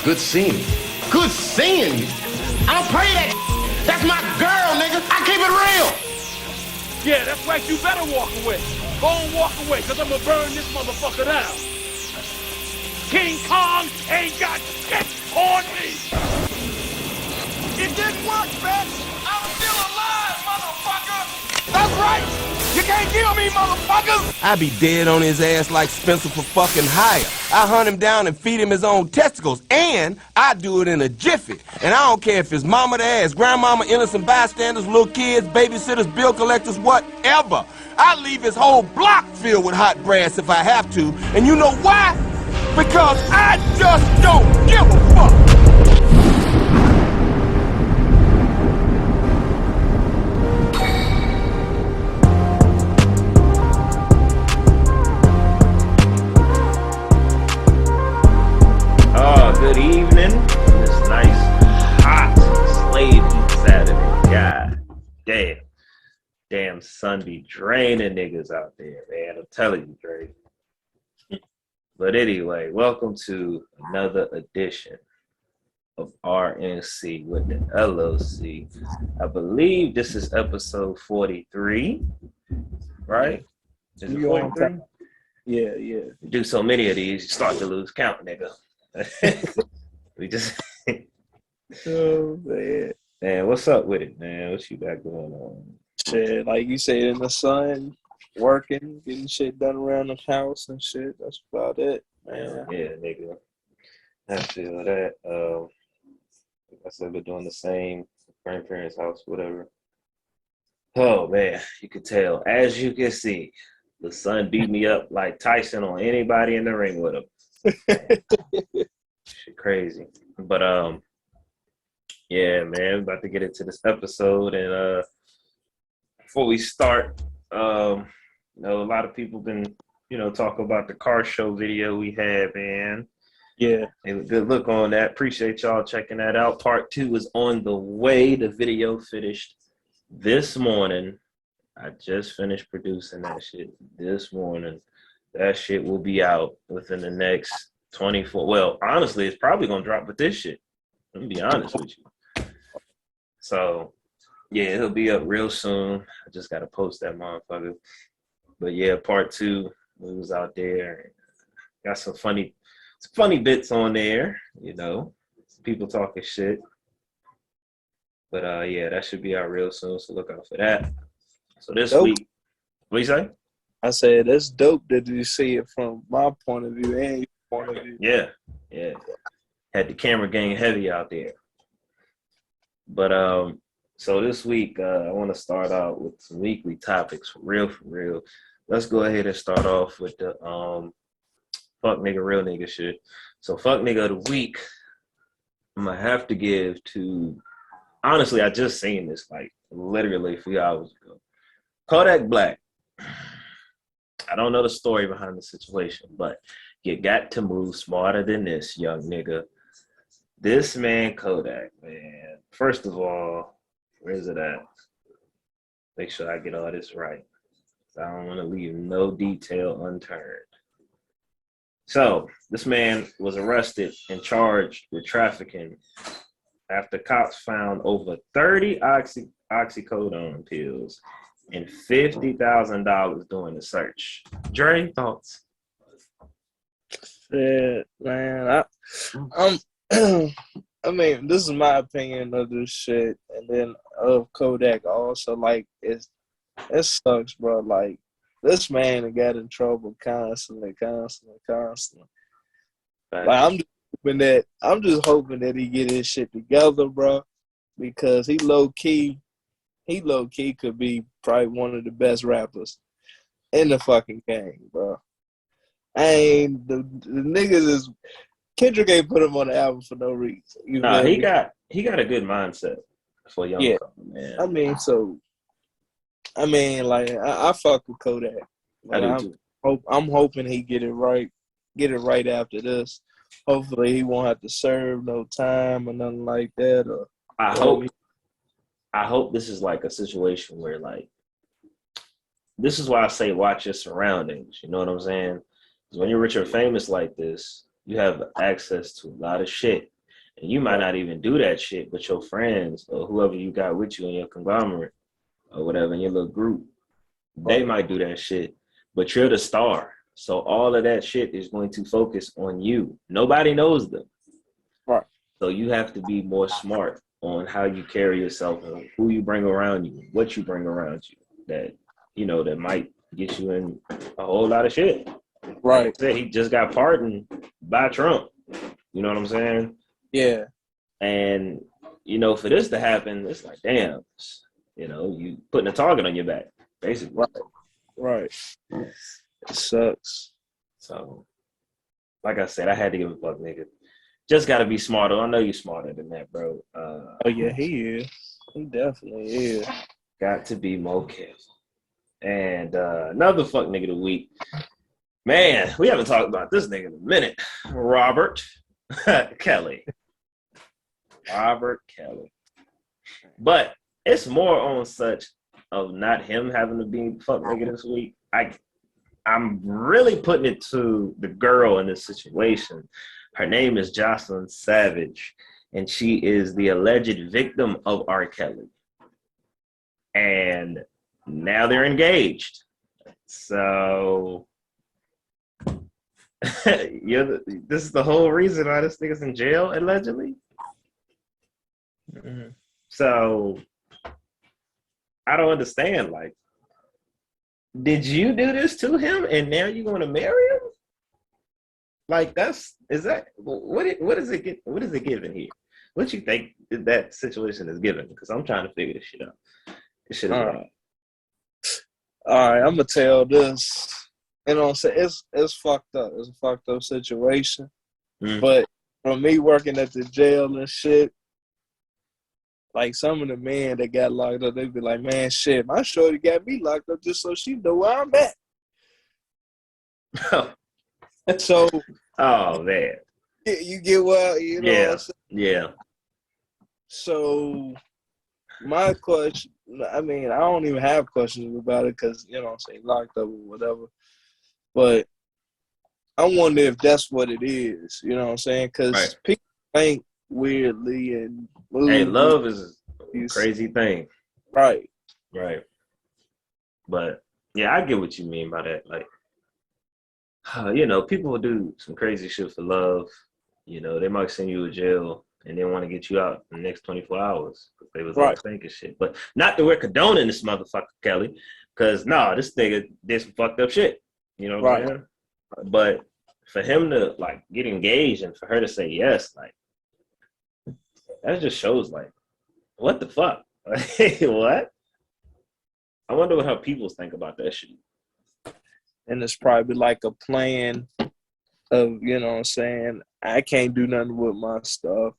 Good seeing you. Good seeing you. I don't pay that. That's my girl, nigga. I keep it real. Yeah, that's right. You better walk away. Go and walk away, because I'm going to burn this motherfucker down. King Kong ain't got shit on me. It didn't work, bitch. I'm still alive, motherfucker. That's right. You can't kill me, motherfuckers. I be dead on his ass like Spencer for fucking hire. I hunt him down and feed him his own testicles, and I do it in a jiffy. And I don't care if it's mama to ass, grandmama, innocent bystanders, little kids, babysitters, bill collectors, whatever. I leave his whole block filled with hot brass if I have to. And you know why? Because I just don't give a fuck. Good evening. This nice, hot, slave heat Saturday. God damn sun be draining niggas out there, man. I'm telling you, Dre. But anyway, welcome to another edition of RNC with the LOC. I believe this is episode 43, right? Is it 43? Yeah. You do so many of these, you start to lose count, nigga. We just Oh man, what's up with it, man? What you got going on? shit, like you said, in the sun, working, getting shit done around the house and shit. That's about it, man. Yeah, nigga. I feel that. I said we're doing the same grandparents' house, whatever. Oh man, you could tell. As you can see, the sun beat me up like Tyson on anybody in the ring with him. Shit crazy. But yeah, man, about to get into this episode, and before we start, a lot of people been, talk about the car show video we had, man. Yeah. Good look on that. Appreciate y'all checking that out. Part 2 is on the way. The video finished this morning. I just finished producing that shit this morning. That shit will be out within the next 24. Well, honestly, it's probably going to drop with this shit. Let me be honest with you. So, yeah, it'll be up real soon. I just got to post that motherfucker. But, yeah, part 2, we was out there. Got some funny bits on there, people talking shit. But, yeah, that should be out real soon, so look out for that. So this week, what you say? I said, that's dope that you see it from my point of view and your point of view. Yeah. Had the camera gang heavy out there. But so this week, I want to start out with some weekly topics for real. Let's go ahead and start off with the fuck nigga, real nigga shit. So fuck nigga of the week, I'm gonna have to give to, honestly, I just seen this like literally a few hours ago. Kodak Black. I don't know the story behind the situation, but you got to move smarter than this, young nigga. This man, Kodak, man. First of all, where is it at? Make sure I get all this right. I don't want to leave no detail unturned. So, this man was arrested and charged with trafficking after cops found over 30 oxycodone pills and $50,000 during the search. Dre, thoughts? Yeah, man. I mean, this is my opinion of this shit, and then of Kodak also. Like, it sucks, bro. Like, this man got in trouble constantly. Like, I'm just hoping that he get his shit together, bro, because he low key could be probably one of the best rappers in the fucking game, bro. The niggas is Kendrick ain't put him on the album for no reason. He got a good mindset for a young man. I fuck with Kodak. Like, I do too. I'm hoping he get it right after this. Hopefully he won't have to serve no time or nothing like that. I hope this is like a situation where, like, this is why I say watch your surroundings. You know what I'm saying? Because when you're rich or famous like this, you have access to a lot of shit And you might not even do that shit, but your friends or whoever you got with you in your conglomerate or whatever in your little group, they might do that shit. But you're the star. So all of that shit is going to focus on you. Nobody knows them. Right. So you have to be more smart on how you carry yourself and who you bring around you, what you bring around you that, you know, that might get you in a whole lot of shit. Right. Like I said, he just got pardoned by Trump. You know what I'm saying? Yeah. And, you know, for this to happen, it's like, damn, you know, you putting a target on your back, basically. Right. It sucks. So, like I said, I had to give a fuck, nigga. Just got to be smarter. I know you're smarter than that, bro. Oh, yeah, he is. He definitely is. Got to be more careful. And another fuck nigga of the week. Man, we haven't talked about this nigga in a minute. Robert Kelly. Robert Kelly. But it's more on such of not him having to be fuck nigga this week. I'm really putting it to the girl in this situation. Her name is Jocelyn Savage, and she is the alleged victim of R. Kelly. And now they're engaged. So this is the whole reason why this nigga's in jail, allegedly. Mm-hmm. So I don't understand. Like, did you do this to him and now you're going to marry him? Like, what is it giving here? What you think that situation is giving? Because I'm trying to figure this shit out. This shit is wild. All right, I'm gonna tell this. You know what I'm saying? It's fucked up. It's a fucked up situation. Mm. But from me working at the jail and shit, like some of the men that got locked up, they be like, man, shit, my shorty got me locked up just so she know where I'm at. So, oh man, you get what you know. Yeah, what I'm saying? yeah. So, my question, I mean, I don't even have questions about it because, you know what I'm saying, locked up or whatever. But I wonder if that's what it is, you know what I'm saying? Because people think weirdly and move. Hey, love is a crazy thing. Right. Right. But, yeah, I get what you mean by that. Like, you know, people will do some crazy shit for love. You know, they might send you to jail and they want to get you out in the next 24 hours because they was overthinking shit. But not that we're condoning this motherfucker, Kelly, because, this nigga did some fucked up shit. You know what I'm saying? But for him to, like, get engaged and for her to say yes, like, that just shows, like, what the fuck? Like, what? I wonder what how people think about that shit. And it's probably like a plan of, you know what I'm saying, I can't do nothing with my stuff.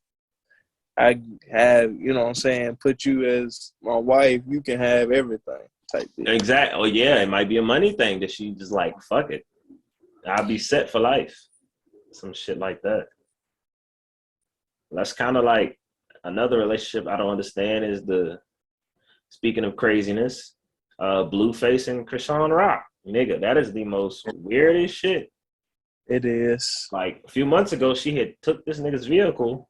I have, you know what I'm saying, put you as my wife, you can have everything type thing. Exactly. Oh, yeah, it might be a money thing that she just like, fuck it. I'll be set for life. Some shit like that. That's kind of like another relationship I don't understand is speaking of craziness, Blueface and Krishan Rock. Nigga, that is the most weirdest shit. It is. Like, a few months ago, she had took this nigga's vehicle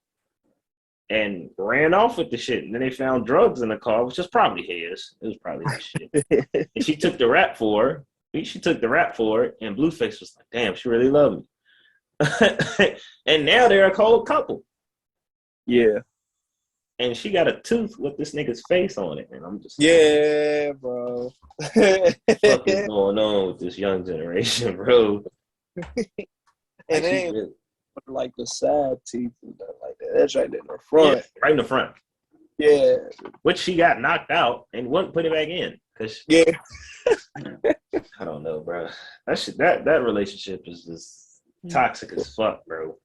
and ran off with the shit. And then they found drugs in the car, which was probably his. It was probably his shit. And she took the rap for her. She took the rap for it, and Blueface was like, damn, she really loved me. And now they're a cold couple. Yeah. And she got a tooth with this nigga's face on it. And I'm just yeah, bro. what the fuck is going on with this young generation, bro? And it ain't really like the side teeth and stuff like that. That's right in the front. Yeah, right in the front. Yeah. Which she got knocked out and wouldn't put it back in. Yeah. I don't know, bro. That relationship is just toxic as fuck, bro.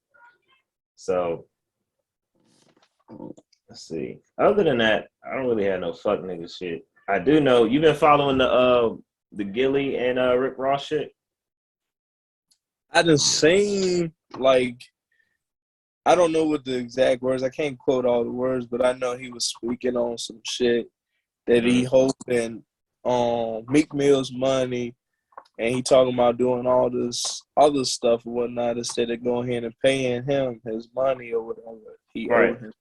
So let's see. Other than that, I don't really have no fuck nigga shit. I do know you've been following the Gilly and Rick Ross shit. I done seen, like, I don't know what the exact words. I can't quote all the words, but I know he was speaking on some shit that he hoping Meek Mill's money and he talking about doing all this other stuff and whatnot instead of going ahead and paying him his money or whatever he owed him.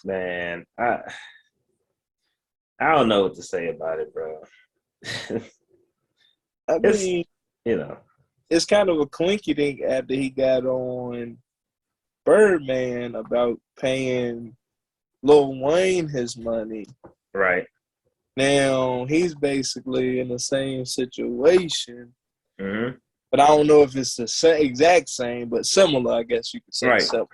Man, I don't know what to say about it, bro. I mean, you know, it's kind of a clinky thing after he got on Birdman about paying Lil Wayne his money. Right. Now he's basically in the same situation, Mm-hmm. but I don't know if it's the exact same, but similar. I guess you could say. Right. Similar.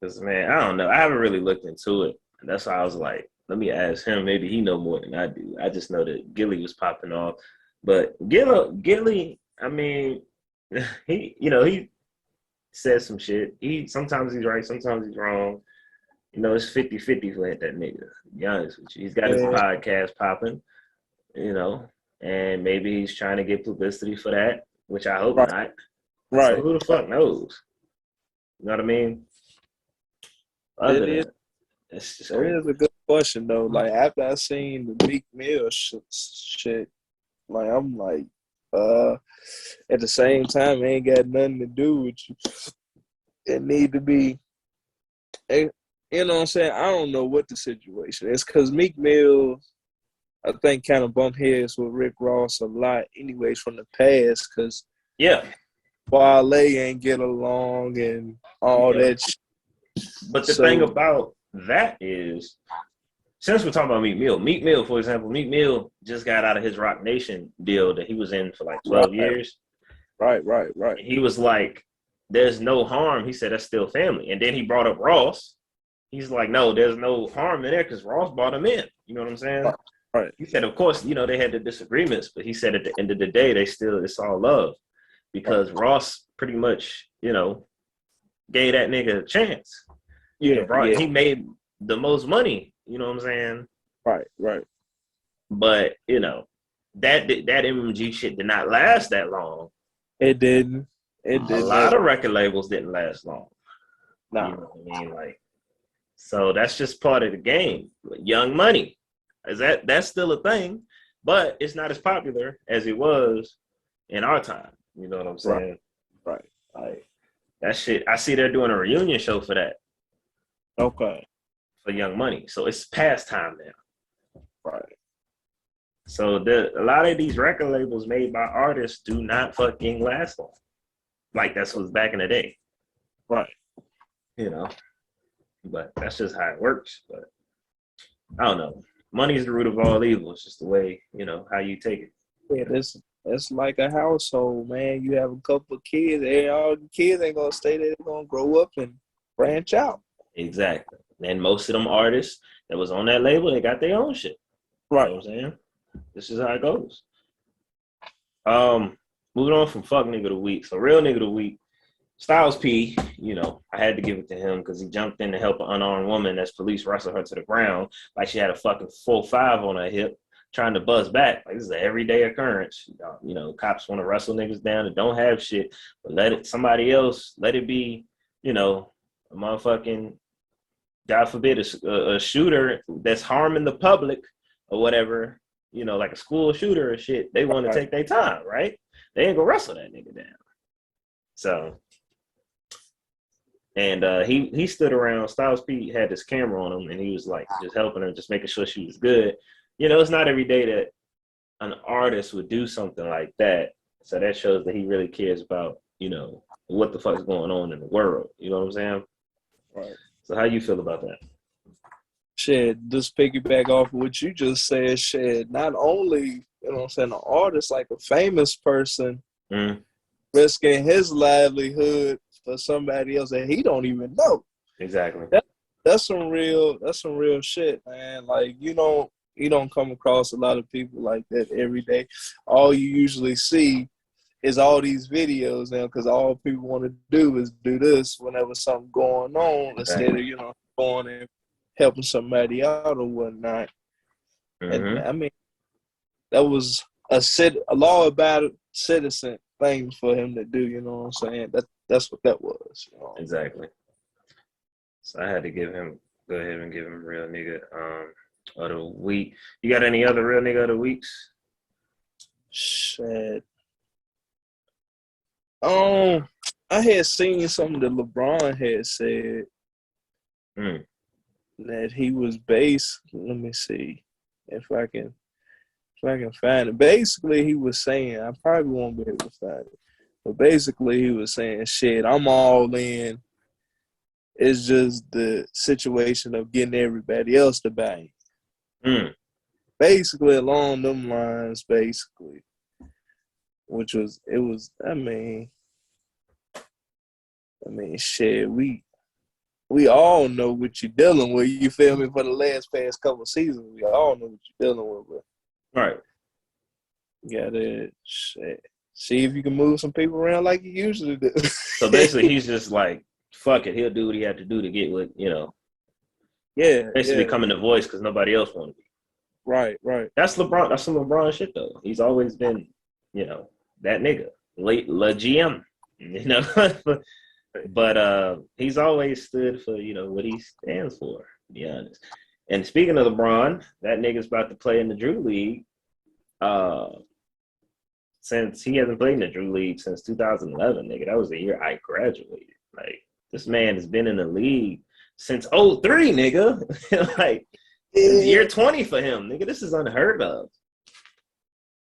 Because, man, I don't know. I haven't really looked into it. And that's why I was like, let me ask him. Maybe he know more than I do. I just know that Gilly was popping off. But Gilly, I mean, he says some shit. Sometimes he's right, sometimes he's wrong. It's 50-50 for that nigga, to be honest with you. He's got his podcast popping, and maybe he's trying to get publicity for that, which I hope not. Right. So who the fuck knows? You know what I mean? It is a good question though. Like after I seen the Meek Mill shit, like I'm like, at the same time, it ain't got nothing to do with you. It need to be, you know what I'm saying? I don't know what the situation is because Meek Mill, I think, kind of bumped heads with Rick Ross a lot, anyways, from the past. Because Wale ain't get along and all that shit. But the thing about that is, since we're talking about Meek Mill, for example, Meek Mill just got out of his Rock Nation deal that he was in for like 12 years. Right. He was like, there's no harm. He said, that's still family. And then he brought up Ross. He's like, no, there's no harm in there because Ross brought him in. You know what I'm saying? Right. He said, of course, they had the disagreements, but he said at the end of the day, it's all love because Ross pretty much, gave that nigga a chance. He made the most money, you know what I'm saying? Right. But, that MMG shit did not last that long. It didn't. A lot of record labels didn't last long. No. You know what I mean? Like, so that's just part of the game. Young Money. That's still a thing, but it's not as popular as it was in our time. You know what I'm saying? Right. Like, that shit, I see they're doing a reunion show for that. Okay. For Young Money. So it's past time now. Right. So a lot of these record labels made by artists do not fucking last long. Like that's what's back in the day. Right. But that's just how it works. But I don't know. Money is the root of all evil. It's just the way, how you take it. Yeah, it's like a household, man. You have a couple of kids, and all the kids ain't gonna stay there. They're gonna grow up and branch out. Exactly. And most of them artists that was on that label, they got their own shit. Right. You know what I'm saying? This is how it goes. Moving on from fuck nigga of the week. So real nigga of the week, Styles P, I had to give it to him because he jumped in to help an unarmed woman as police wrestled her to the ground like she had a fucking 4-5 on her hip, trying to buzz back. Like this is an everyday occurrence. Cops want to wrestle niggas down and don't have shit, but let it be, a motherfucking, God forbid, a shooter that's harming the public or whatever, like a school shooter or shit. They want to take their time, right? They ain't gonna wrestle that nigga down. So, and he stood around. Styles P had this camera on him, and he was like just helping her, just making sure she was good. It's not every day that an artist would do something like that. So that shows that he really cares about, what the fuck's going on in the world. You know what I'm saying? Right. So how you feel about that? Shit, just piggyback off of what you just said, shit, not only, an artist, like a famous person, risking his livelihood for somebody else that he don't even know. Exactly. That's some real shit, man. Like, you don't come across a lot of people like that every day. All you usually see is all these videos now because all people want to do is do this whenever something going on instead of, going and helping somebody out or whatnot. And I mean, that was a law-abiding citizen thing for him to do, you know what I'm saying? That's what that was. Exactly. So I had to go ahead and give him real nigga. of the week. You got any other real nigga of the weeks? Shit. I had seen something that LeBron had said that he was based. Let me see if I can find it. Basically, he was saying, I probably won't be able to find it, but basically he was saying, shit, I'm all in. It's just the situation of getting everybody else to bang. Basically, along them lines, basically. I mean, shit, we all know what you're dealing with. You feel me? For the past couple of seasons, we all know what you're dealing with. But Right. You gotta see if you can move some people around like you usually do. So basically, he's just like, fuck it. He'll do what he had to do to get what, Yeah. basically becoming the voice because nobody else wanted to be. Right. That's LeBron. That's some LeBron shit, though. He's always been, that nigga. La GM, But he's always stood for, what he stands for, to be honest. And speaking of LeBron, that nigga's about to play in the Drew League. Since he hasn't played in the Drew League since 2011, nigga. That was the year I graduated. Like, this man has been in the league since 2003, nigga. Like, it's year 20 for him, nigga. This is unheard of.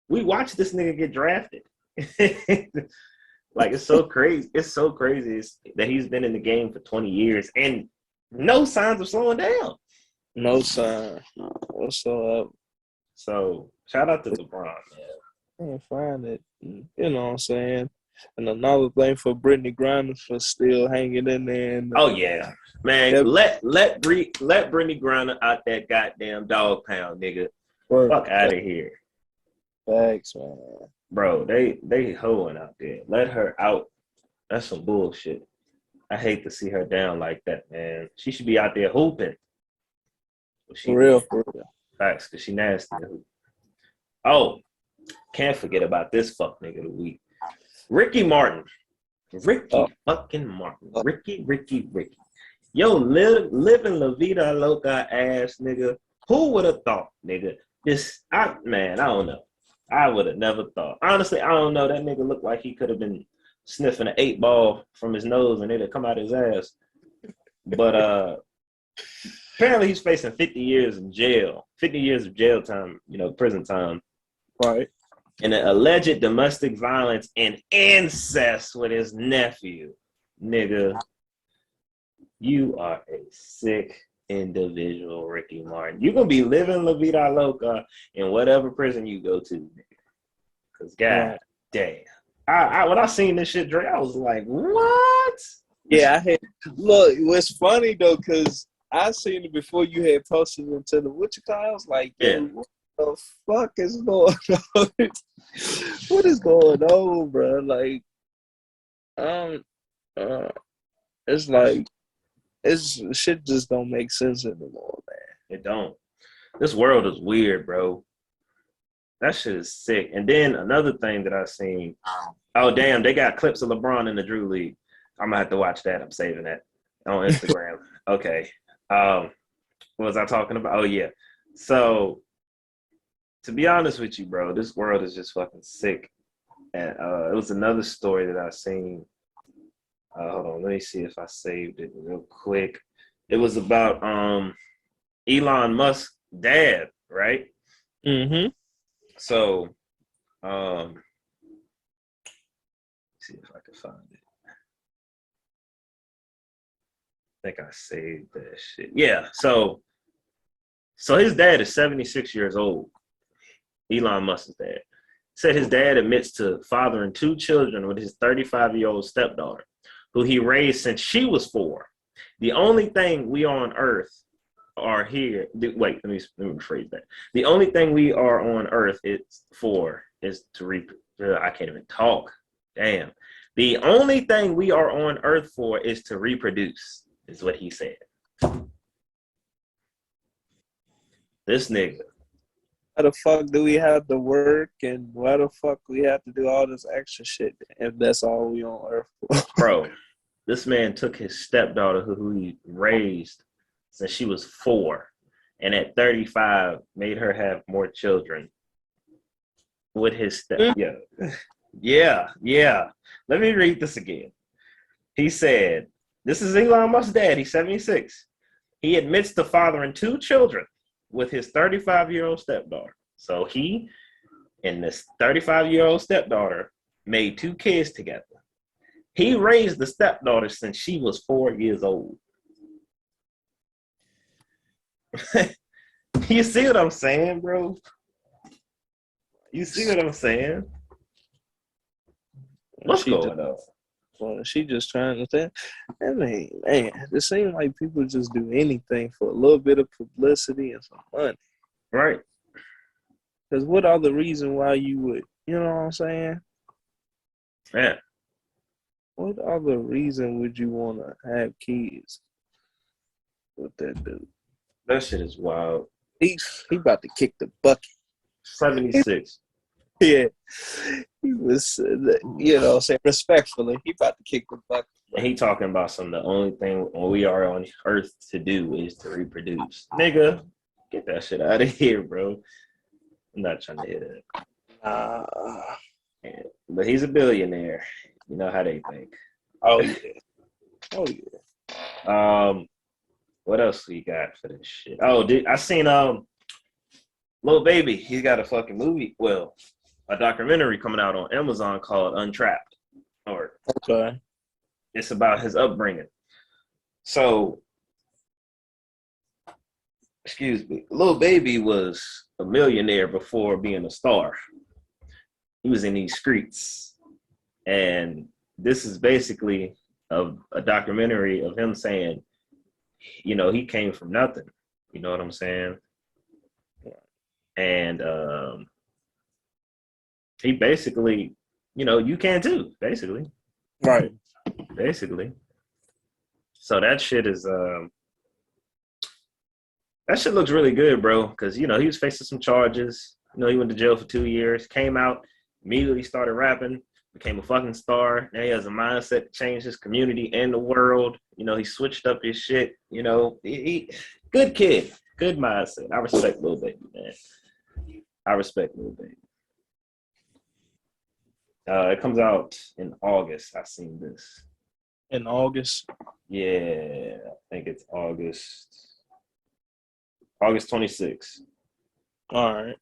We watched this nigga get drafted. Like, it's so crazy. It's so crazy that he's been in the game for 20 years and no signs of slowing down. No sign. What's up? So, shout out to LeBron, man. I can't find it. You know what I'm saying? And another thing for Brittany Griner for still hanging in there. And, oh, yeah. Man, let Brittany Griner out that goddamn dog pound, nigga. Fuck out of here. Thanks, man. Bro, they hoeing out there. Let her out. That's some bullshit. I hate to see her down like that, man. She should be out there hooping. For real. Facts, because she nasty. Oh, can't forget about this fuck nigga of the week. Ricky Martin. Fucking Martin. Ricky. Yo, living La Vida Loca ass nigga. Who would have thought, nigga? I don't know. I would have never thought. Honestly, I don't know. That nigga looked like he could have been sniffing an 8-ball from his nose and it'd come out his ass. But apparently he's facing 50 years in jail. 50 years of jail time, prison time. Right. And an alleged domestic violence and incest with his nephew. Nigga, you are a sick individual, Ricky Martin. You're going to be living La Vida Loca in whatever prison you go to, nigga. Because, god damn. When I seen this shit, Dre, I was like, what? Yeah, look, it was funny, though, because I seen it before you had posted it to the I was like, what the fuck is going on? What is going on, bro? Like, it's like, shit just don't make sense anymore, man. It don't. This world is weird, bro. That shit is sick. And then another thing that I seen, oh damn, they got clips of LeBron in the Drew League. I'm gonna have to watch that. I'm saving that on Instagram. Okay. What was I talking about? Oh yeah. So to be honest with you, bro, this world is just fucking sick. And it was another story that I seen. Hold on, let me see if I saved it real quick. It was about Elon Musk's dad, right? Mm-hmm. So, see if I can find it. I think I saved that shit. Yeah, so his dad is 76 years old. Elon Musk's dad. Said his dad admits to fathering 2 children with his 35-year-old stepdaughter, who he raised since she was 4. The only thing we on Earth are here. Wait, let me rephrase that. The only thing we are on Earth is to I can't even talk. Damn. The only thing we are on Earth for is to reproduce, is what he said. This nigga. Why the fuck do we have to work and why the fuck we have to do all this extra shit if that's all we on Earth for? Bro, this man took his stepdaughter who he raised since she was 4 and at 35 made her have more children with his step. Yeah. Let me read this again. He said, this is Elon Musk's dad. He's 76. He admits to fathering 2 children with his 35-year-old stepdaughter. So he and this 35-year-old stepdaughter made 2 kids together. He raised the stepdaughter since she was 4 years old. You see what I'm saying, bro? You see what I'm saying? What's going on? Well, she just trying to say, I mean, man, it seems like people just do anything for a little bit of publicity and some money. Right. Because what other reason why you would, you know what I'm saying? Yeah. What other reason would you want to have kids with that dude? That shit is wild. He about to kick the bucket. 76. Yeah. He was, you know, say respectfully, he about to kick the bucket. And he talking about the only thing we are on earth to do is to reproduce. Nigga, get that shit out of here, bro. I'm not trying to hear that. Yeah. But he's a billionaire. You know how they think. Oh, yeah. Oh, yeah. What else we got for this shit? Oh, I seen Lil Baby. He's got a fucking movie. Well, a documentary coming out on Amazon called Untrapped. Or okay. It's about his upbringing. So, excuse me, Lil Baby was a millionaire before being a star. He was in these streets. And this is basically a documentary of him saying, you know, he came from nothing. You know what I'm saying? And he basically, you know, you can too, basically. Right. Basically. So that shit is that shit looks really good, bro. Because, you know, he was facing some charges. You know, he went to jail for 2 years, came out, immediately started rapping, became a fucking star. Now he has a mindset to change his community and the world. You know, he switched up his shit. You know, he good kid, good mindset. I respect Lil Baby, man. I respect Lil Baby. It comes out in August. I seen this. In August? Yeah, I think it's August 26th. All right.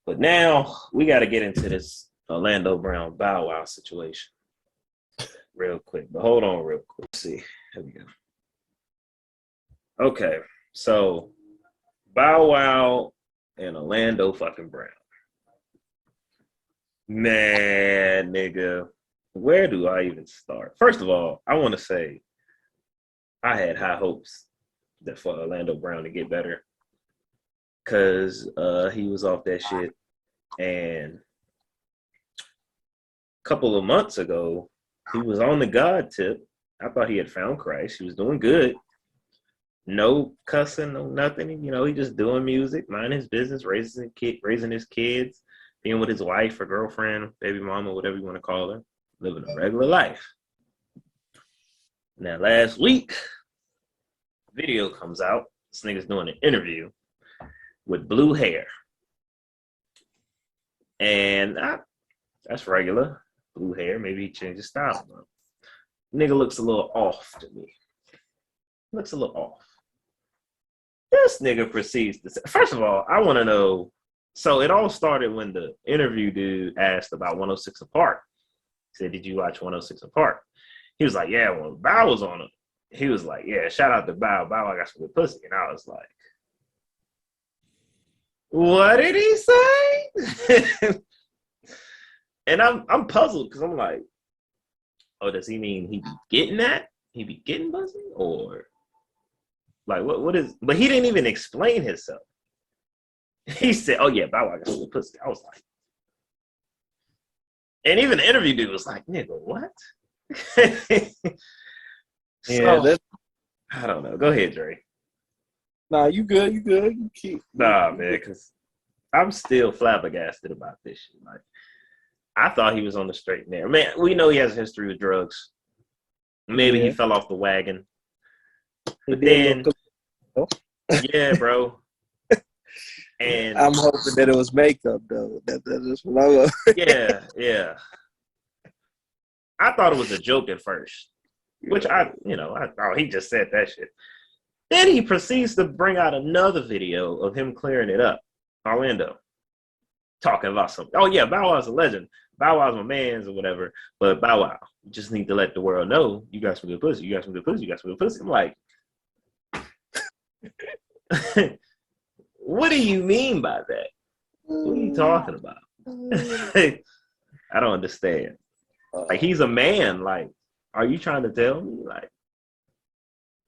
But now we got to get into this Orlando Brown Bow Wow situation real quick. But hold on real quick. Let's see. Here we go. Okay, so Bow Wow and Orlando fucking Brown. Man, nigga, where do I even start? First of all, I want to say I had high hopes that for Orlando Brown to get better because he was off that shit. And a couple of months ago, he was on the God tip. I thought he had found Christ. He was doing good. No cussing, no nothing. You know, he just doing music, minding his business, raising his kids, being with his wife or girlfriend, baby mama, whatever you want to call her, living a regular life. Now, last week, video comes out. This nigga's doing an interview with blue hair. And that's regular. Blue hair. Maybe he changed his style. Nigga looks a little off to me. Looks a little off. This nigga proceeds to say, first of all, I want to know. So it all started when the interview dude asked about 106 Apart. He said, did you watch 106 Apart? He was like, yeah, well, Bow was on it. He was like, yeah, shout out to Bow. Bow, I got some good pussy. And I was like, what did he say? And I'm puzzled because I'm like, oh, does he mean he be getting that? He be getting pussy? Or like what is, but he didn't even explain himself. He said, oh yeah, Bow Wow got some good pussy. I was like, and even the interview dude was like, nigga, what? Yeah, so, I don't know. Go ahead, Dre. Nah, you good. You keep. Nah, man, because I'm still flabbergasted about this shit. Like, I thought he was on the straight and narrow. Man, we know he has a history with drugs. Maybe he fell off the wagon. But then, yeah, bro. And I'm hoping that it was makeup though. That's what I was. yeah. I thought it was a joke at first, which I thought he just said that shit. Then he proceeds to bring out another video of him clearing it up. Orlando talking about something. Oh yeah, Bow Wow's a legend. Bow Wow's my man's or whatever. But Bow Wow, you just need to let the world know you got some good pussy. You got some good pussy. You got some good pussy. I'm like, what do you mean by that? What are you talking about? I don't understand. Like, he's a man. Like, are you trying to tell me? Like,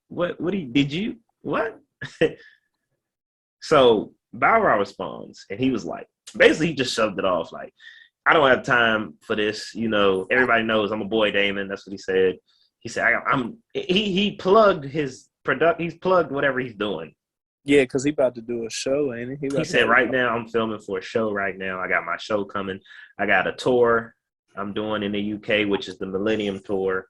what did you, what? So Bow Wow responds, and he was like, basically, he just shoved it off. Like, I don't have time for this. You know, everybody knows I'm a boy, Damon. That's what he said. He said, he plugged his product. He's plugged whatever he's doing. Yeah, because he about to do a show, ain't he? He said, right now, I'm filming for a show right now. I got my show coming. I got a tour I'm doing in the UK, which is the Millennium Tour.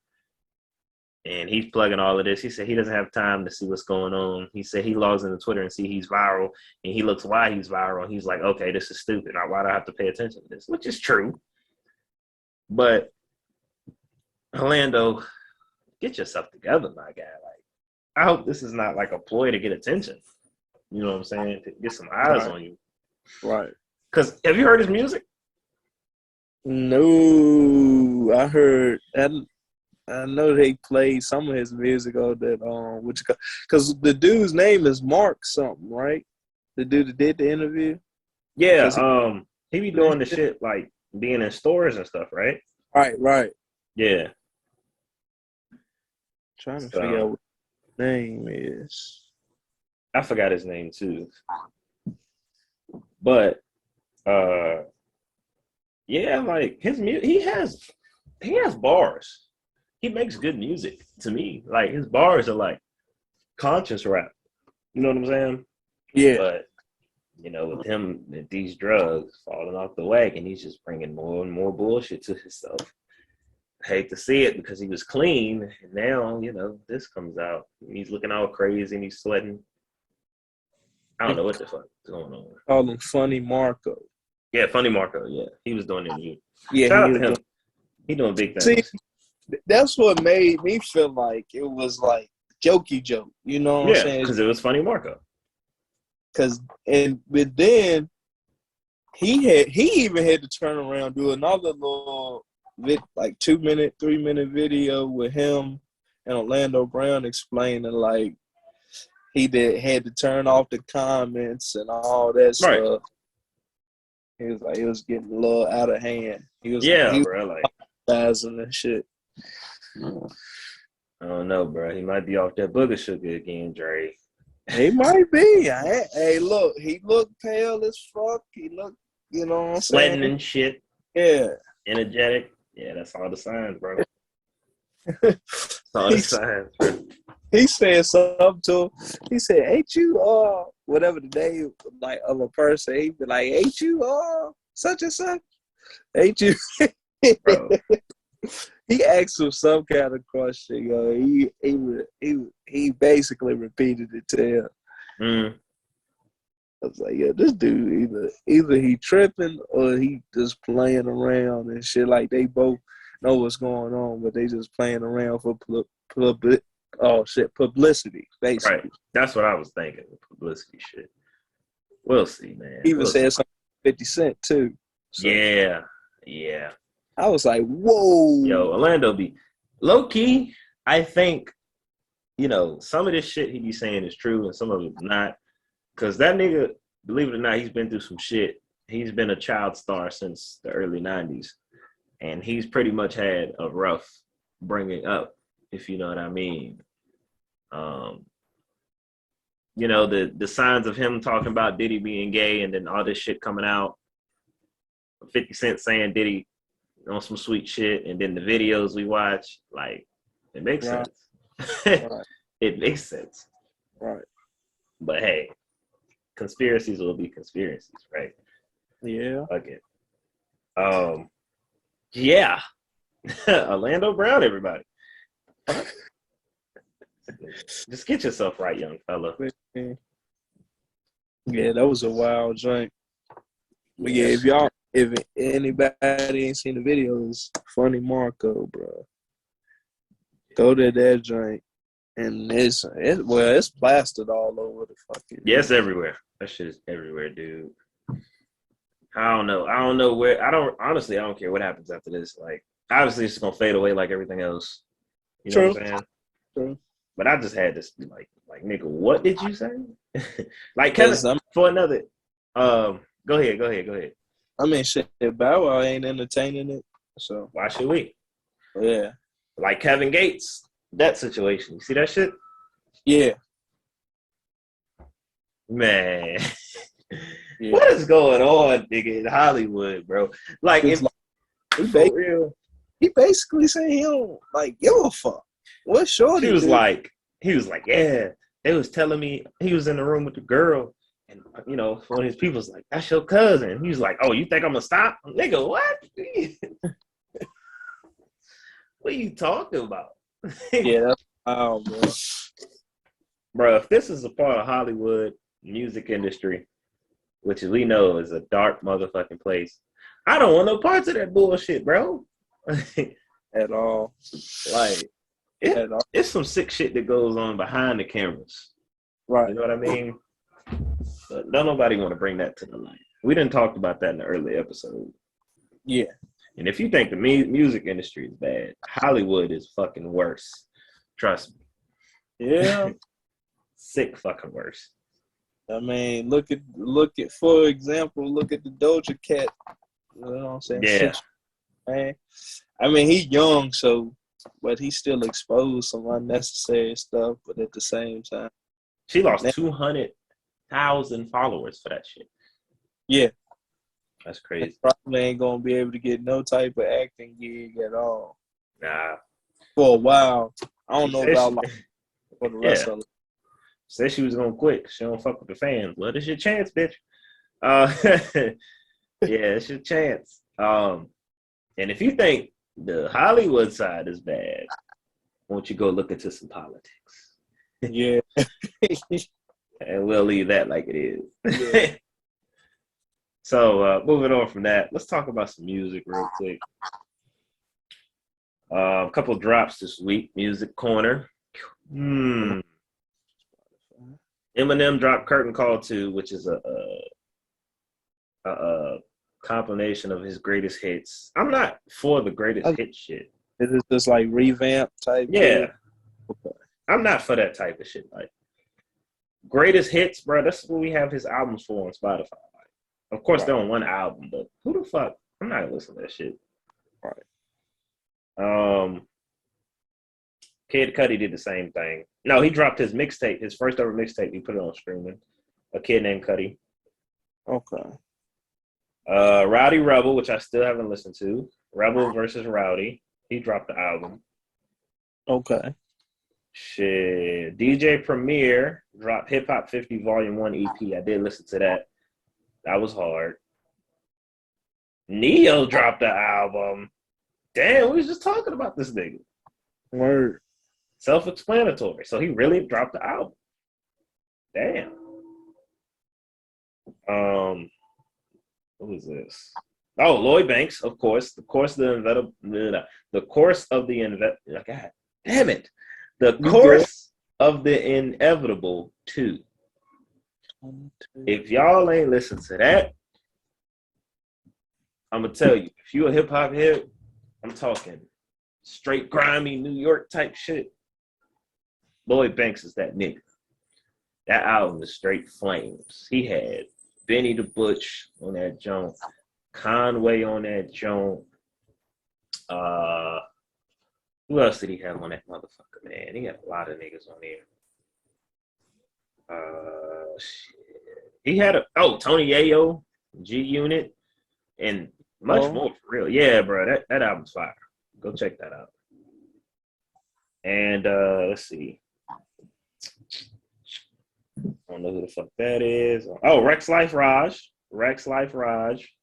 And he's plugging all of this. He said he doesn't have time to see what's going on. He said he logs into Twitter and see he's viral. And he looks why he's viral. And he's like, okay, this is stupid. Why do I have to pay attention to this? Which is true. But, Orlando, get yourself together, my guy. Like, I hope this is not like a ploy to get attention. You know what I'm saying? To get some eyes on you. Right. Because have you heard his music? No, I heard. I know they played some of his music on that. Because the dude's name is Mark something, right? The dude that did the interview. Yeah. He be doing the shit like being in stores and stuff, right? Right. Yeah. Trying to figure out what his name is. I forgot his name too. But yeah, like his music, he has bars. He makes good music to me. Like, his bars are like conscious rap. You know what I'm saying? Yeah. But you know, with him, with these drugs falling off the wagon, he's just bringing more and more bullshit to himself. I hate to see it because he was clean, and now, you know, this comes out. He's looking all crazy and he's sweating. I don't know what the fuck is going on. Call him Funny Marco. Yeah, Funny Marco. Yeah, he was doing it. Yeah, shout out to him. He doing big things. See, that's what made me feel like it was like jokey joke. You know what I'm saying? Because it was Funny Marco. But then he even had to turn around, do another little like 2-minute, 3-minute video with him and Orlando Brown explaining like he had to turn off the comments and all that stuff. He was like, it was getting a little out of hand. He was bro, like and shit. I don't know, bro. He might be off that booger sugar again, Dre. He might be. Hey, look, he looked pale as fuck. He looked, you know what I'm saying? Sweating and shit. Yeah. Energetic. Yeah, that's all the signs, bro. That's all the signs, bro. He said something to him. He said, ain't you, whatever the name like of a person, he'd be like, ain't you, such and such? Ain't you? Bro. He asked him some kind of question, yo. He basically repeated it to him. Mm. I was like, yeah, this dude either he tripping or he just playing around and shit. Like, they both know what's going on, but they just playing around for publicity, basically. Right. That's what I was thinking. Publicity shit. We'll see, man. He even said something 50 Cent too. So yeah. I was like, whoa. Yo, Orlando be low key. I think, you know, some of this shit he be saying is true and some of it's not. Because that nigga, believe it or not, he's been through some shit. He's been a child star since the early 90s. And he's pretty much had a rough bringing up, if you know what I mean. You know, the signs of him talking about Diddy being gay and then all this shit coming out. 50 Cent saying Diddy on some sweet shit, and then the videos we watch, like, it makes sense. Right. It makes sense. Right. But hey, conspiracies will be conspiracies, right? Yeah. Okay. Yeah. Orlando Brown, everybody. Just get yourself right, young fella. Yeah, that was a wild joint. But yeah, if anybody ain't seen the video, it's Funny Marco, bro. Go to that joint, and it's plastered all over the fucking. Yeah, it's everywhere. That shit is everywhere, dude. I don't know where. I don't care what happens after this. Like, obviously, it's gonna fade away like everything else. You know what I'm saying? True. But I just had this like nigga, what did you say? Like Kevin for another. Go ahead. I mean, shit, Bow Wow ain't entertaining it, so Why should we? Yeah. Like Kevin Gates, that situation. You see that shit? Yeah. Man. Yeah. What is going on, nigga, in Hollywood, bro? Like, if for real, he basically said he don't like give a fuck. What shorty? He was like, yeah. They was telling me he was in the room with the girl, and one of his people was like, "That's your cousin." He was like, "Oh, you think I'm gonna stop, nigga? What? What are you talking about?" Yeah, that's bro. Bro, if this is a part of Hollywood music industry, which we know is a dark motherfucking place, I don't want no parts of that bullshit, bro. At all. Like, it's some sick shit that goes on behind the cameras. Right. You know what I mean? But don't nobody want to bring that to the light. We didn't talk about that in the early episode. Yeah. And if you think the music industry is bad, Hollywood is fucking worse. Trust me. Yeah. Sick fucking worse. I mean, look at for example, look at the Doja Cat. You know what I'm saying? Yeah. Man. I mean, he's young, but he still exposed some unnecessary stuff. But at the same time, she lost 200,000 followers for that shit. Yeah, that's crazy. Probably ain't gonna be able to get no type of acting gig at all. Nah, for a while. I don't know about for the rest of it. Said she was gonna quit. She don't fuck with the fans. Well, this your chance, bitch. Yeah, it's your chance. And if you think the Hollywood side is bad, won't you go look into some politics? Yeah. And we'll leave that like it is. Yeah. So moving on from that, let's talk about some music real quick. A couple drops this week. Music Corner. Eminem dropped Curtain Call 2, which is a combination of his greatest hits. I'm not for the greatest hit shit. Is it just like revamp type? Yeah. Okay. I'm not for that type of shit. Like, greatest hits, bro, that's what we have his albums for on Spotify. Like, of course, they're on one album, but who the fuck? I'm not gonna listen to that shit. Right. Kid Cudi did the same thing. No, he dropped his mixtape, his first ever mixtape. He put it on streaming. A Kid Named Cudi. Okay. Rowdy Rebel, which I still haven't listened to. Rebel versus Rowdy. He dropped the album. Okay. Shit. DJ Premier dropped Hip Hop 50 Volume 1 EP. I did listen to that. That was hard. Neo dropped the album. Damn, we was just talking about this nigga. Word. Self-explanatory. So he really dropped the album. Damn. What was this? Oh, Lloyd Banks, of course. The Course of the Inevitable. The Course of the Inevitable. God damn it. The Course of the Inevitable 2. If y'all ain't listened to that, I'm gonna tell you, if you a hip hop head, I'm talking straight grimy New York type shit. Lloyd Banks is that nigga. That album is straight flames. He had Benny the Butch on that joint, Conway on that joint. Who else did he have on that motherfucker, man? He had a lot of niggas on there. Shit. He had Tony Yayo, G Unit, and much more for real. Yeah, bro, that album's fire. Go check that out. And let's see. I don't know who the fuck that is. Oh, Rex Life Raj.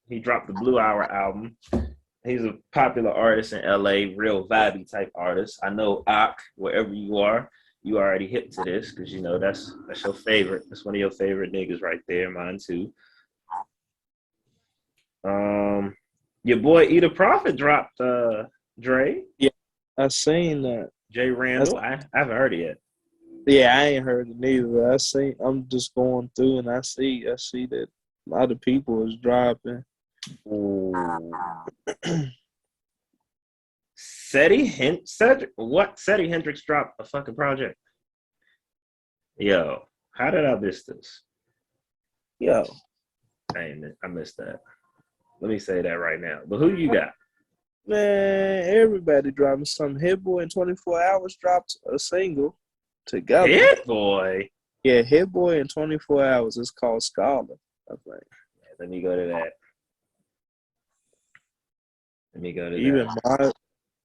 He dropped the Blue Hour album. He's a popular artist in LA, real vibey type artist. I know Ak, wherever you are, you already hip to this because you know that's your favorite. That's one of your favorite niggas right there. Mine too. Your boy Eat a Prophet dropped Dre. Yeah, I seen that. Jay Randall. I haven't heard it yet. Yeah, I ain't heard it neither. I'm just going through and I see that a lot of people is dropping. Cedric Hendrix dropped a fucking project. Yo, how did I miss this? Yo, I missed that. Let me say that right now. But who you got? man, everybody dropping something. Hit Boy in 24 Hours dropped a single together. Hit Boy. Yeah, Hit Boy in 24 Hours. It's called Scholar, I think. Let me go to that. Even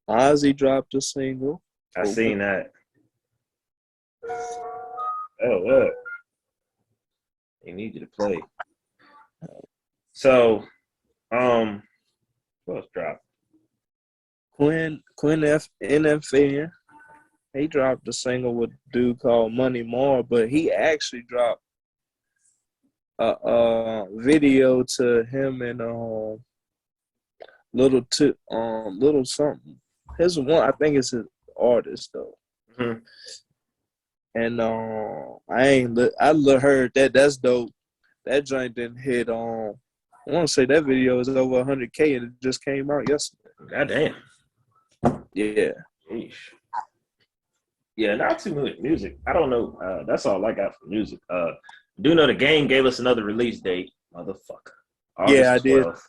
Ozzy dropped a single. I seen that. Oh, look. They need you to play. So, what else dropped? Quinn NFN. He dropped a single with a dude called Money Moore, but he actually dropped a video to him and little something. His one, I think it's his artist though. Mm-hmm. And I heard that. That's dope. That joint didn't hit on. I want to say that video is over 100K and it just came out yesterday. Goddamn. Yeah. Sheesh. Yeah, not too much music. I don't know. That's all I got for music. Do know the game gave us another release date, motherfucker. Yeah, I 12th.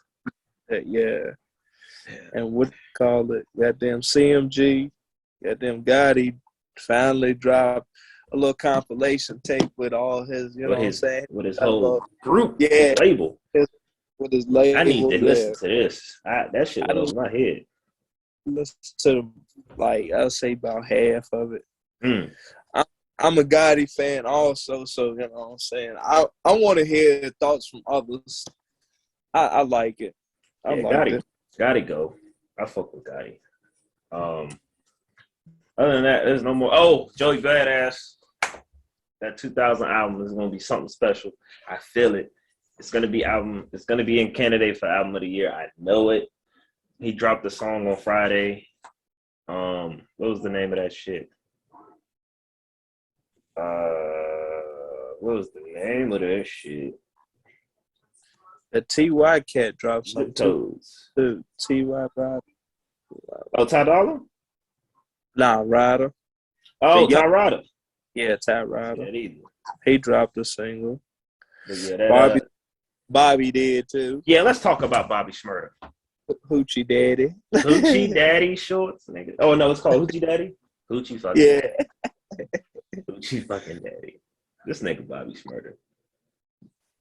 did. Yeah. And what call it? Goddamn CMG, goddamn Gotti finally dropped a little compilation tape with all his, you know what I'm saying? With his whole group, yeah, his label. With his label. I need to listen to this. That shit went over my head. Listen to like I'll say about half of it. Mm. I'm a Gotti fan also, so you know what I'm saying. I want to hear thoughts from others. I like it. I like it. Gotti go. I fuck with Gotti. Other than that, there's no more. Oh, Joey Badass. That 2000 album is gonna be something special. I feel it. It's gonna be in candidate for album of the year. I know it. He dropped the song on Friday. What was the name of that shit? What was the name of that shit? The TY cat dropped some Toes. TY Rider. Oh, Ty Dolla? Nah, Ryder. Oh, Ty Ryder. Yeah, Ty Ryder. Yeah, he dropped a single. Yeah, Bobby did too. Yeah, let's talk about Bobby Shmurda. Hoochie Daddy. Hoochie Daddy shorts, nigga. Oh no, it's called Hoochie Daddy. Hoochie fucking daddy. Hoochie fucking daddy. This nigga Bobby Shmurda.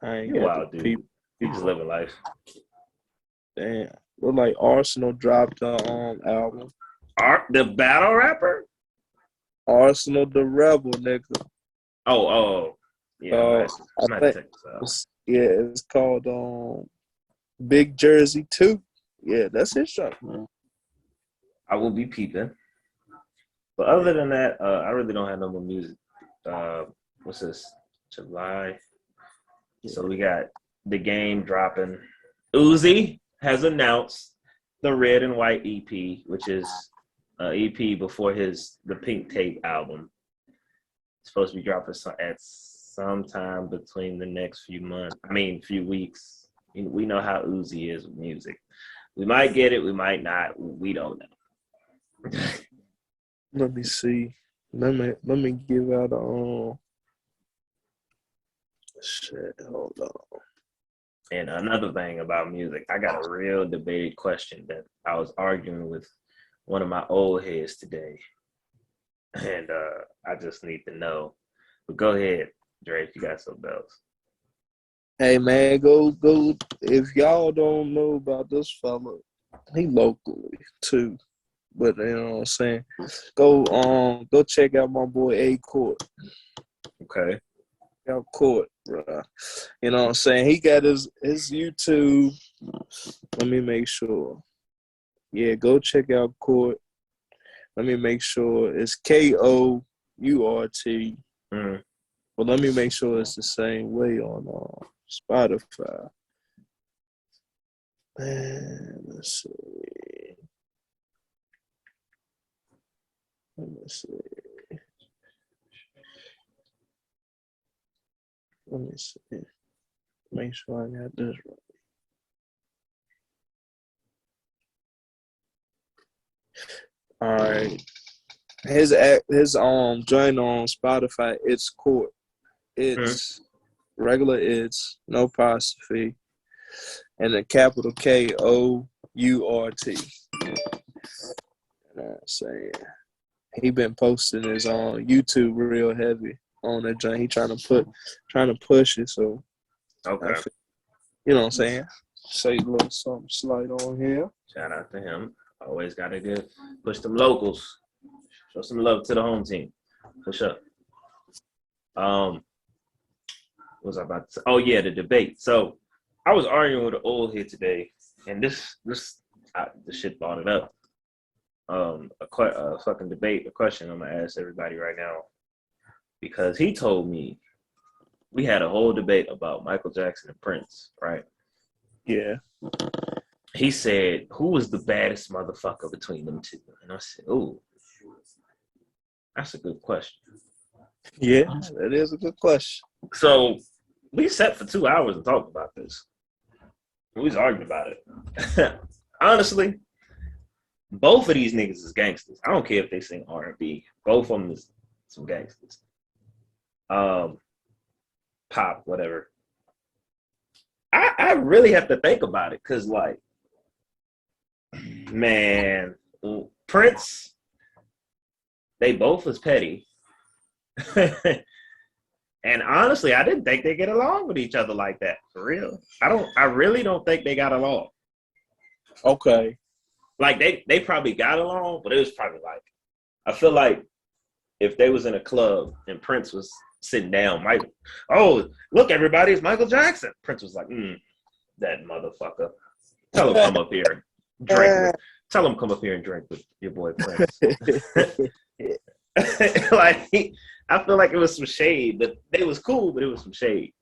I ain't got wild dude. He's just living life. Damn. Look like Arsenal dropped the album. The battle rapper? Arsenal the Rebel, nigga. Oh. Yeah, it's called Big Jersey 2. Yeah, that's his shot, man. I will be peeping. But other than that, I really don't have no more music. What's this? July. Yeah. So we got the game dropping. Uzi has announced the Red and White EP, which is EP before the Pink Tape album. It's supposed to be dropping at sometime between the next few weeks. We know how Uzi is with music. We might get it, we might not. We don't know. Let me see. Let me give out shit. Hold on. And another thing about music, I got a real debated question that I was arguing with one of my old heads today, and I just need to know. But go ahead, Drake. You got some bells. Hey man, go! If y'all don't know about this fella, he locally too. But you know what I'm saying? Go check out my boy A Court. Okay. Out Court, bro. You know what I'm saying? He got his YouTube. Let me make sure. Yeah, go check out Court. Let me make sure it's KOURT. URT. Mm. Well, let me make sure it's the same way on Spotify. Man, let's see. Let me see. Let me see. Make sure I got this right. All right. His joint on Spotify, it's court. It's regular, it's no apostrophe, and a capital KOURT. And I'm saying he been posting his on YouTube real heavy on that joint. He trying to push it. So Okay. You know what I'm saying? Say a little something slight on here. Shout out to him. Always got to push them locals. Show some love to the home team. For sure. What was I about to say? Oh, yeah, the debate. So I was arguing with an old head today, and this shit brought it up. A fucking debate, a question I'm going to ask everybody right now. Because he told me we had a whole debate about Michael Jackson and Prince, right? Yeah. He said, who was the baddest motherfucker between them two? And I said, ooh, that's a good question. Yeah, that is a good question. So we sat for 2 hours and talked about this. We was arguing about it. Honestly, both of these niggas is gangsters. I don't care if they sing R&B. Both of them is some gangsters. Pop, whatever. I really have to think about it because, like, man, Prince, they both was petty. And honestly, I didn't think they get along with each other like that, for real. I really don't think they got along. Okay. Like, they probably got along, but it was probably like, I feel like if they was in a club and Prince was sitting down, oh, look, everybody, it's Michael Jackson. Prince was like, that motherfucker. Tell him come up here and drink. Tell him come up here and drink with your boy Prince. Like, I feel like it was some shade, but they was cool, but it was some shade.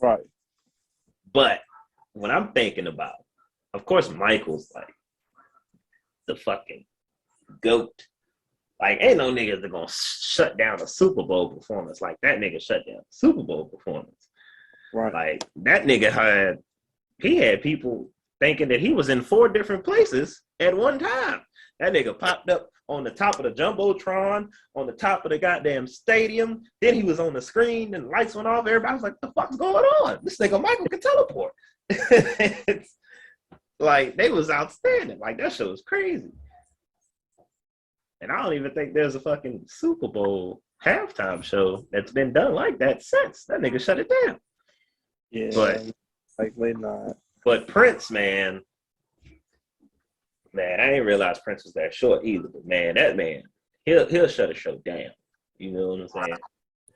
Right. But when I'm thinking about, of course, Michael's like the fucking GOAT. Like, ain't no niggas that gonna shut down a Super Bowl performance like that nigga shut down a Super Bowl performance. Right. Like, that nigga had people thinking that he was in 4 different places at one time. That nigga popped up on the top of the Jumbotron, on the top of the goddamn stadium. Then he was on the screen and the lights went off. Everybody was like, what the fuck's going on? This nigga Michael can teleport. It's like, they was outstanding. Like, that show was crazy. And I don't even think there's a fucking Super Bowl halftime show that's been done like that since. That nigga shut it down. Yeah, but likely not. But Prince, man, I ain't realized Prince was that short either. But man, that man, he'll shut a show down. You know what I'm saying?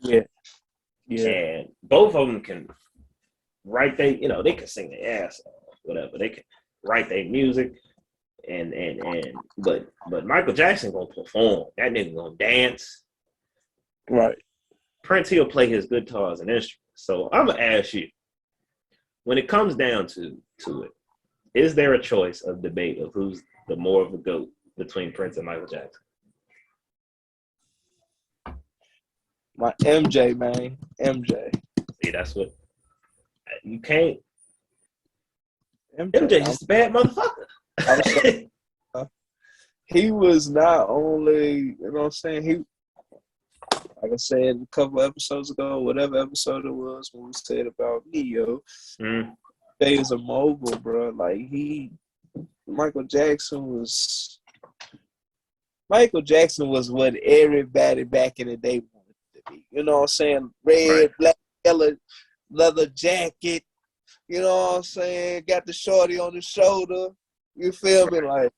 Yeah. Yeah. And both of them can write they can sing their ass off, whatever. They can write their music. But Michael Jackson gonna perform. That nigga gonna dance. Right. Prince, he'll play his guitar as an instrument. So I'm gonna ask you, when it comes down to it, is there a choice of debate of who's the more of a GOAT between Prince and Michael Jackson? My MJ, man. MJ. See, that's what you can't. MJ just a bad motherfucker. He was not only, you know what I'm saying, he, like I said a couple episodes ago, whatever episode it was when we said about Neo, they is a mogul, bro. Like, Michael Jackson was what everybody back in the day wanted to be. You know what I'm saying? Red, black, yellow, leather jacket. You know what I'm saying? Got the shorty on the shoulder. You feel me? Like,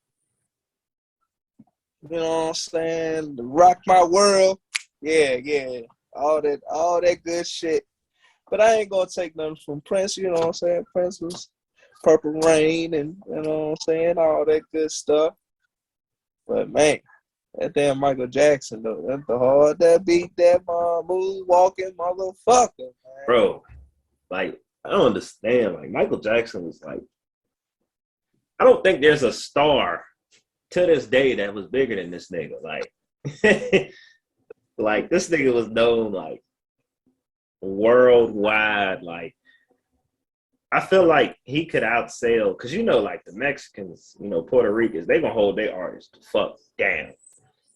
you know what I'm saying? Rock my world. Yeah. All that good shit. But I ain't gonna take nothing from Prince, you know what I'm saying? Prince was Purple Rain and, you know what I'm saying, all that good stuff. But man, That damn Michael Jackson though. That's the hard that beat that move walking motherfucker, man. Bro, like, I don't understand. Like, Michael Jackson was like, I don't think there's a star to this day that was bigger than this nigga. Like, like this nigga was known like worldwide. Like, I feel like he could outsell, because you know, like the Mexicans, you know, Puerto Ricans, they gonna hold their artists the fuck down.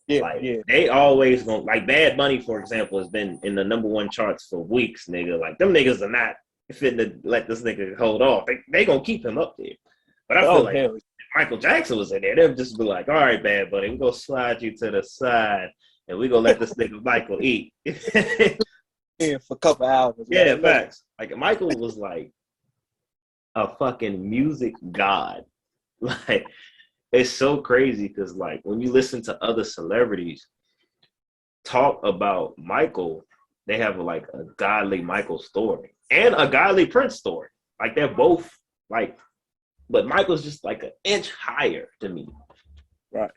Yeah, Like, yeah. they always gonna, like, Bad Bunny, for example, has been in the #1 charts for weeks, nigga. Like, them niggas are not fitting to let this nigga hold off. They gonna keep him up there. But I feel like hell. if Michael Jackson was in there, they'd just be like, all right, Bad Bunny, we're gonna slide you to the side and we're gonna let this nigga Michael eat. Yeah, for a couple hours. Yeah, man. facts. Like, Michael was like a fucking music god. Like, it's so crazy because, like, when you listen to other celebrities talk about Michael, they have like a godly Michael story and a godly Prince story. Like, they're both like, but Michael's just like an inch higher to me. Right.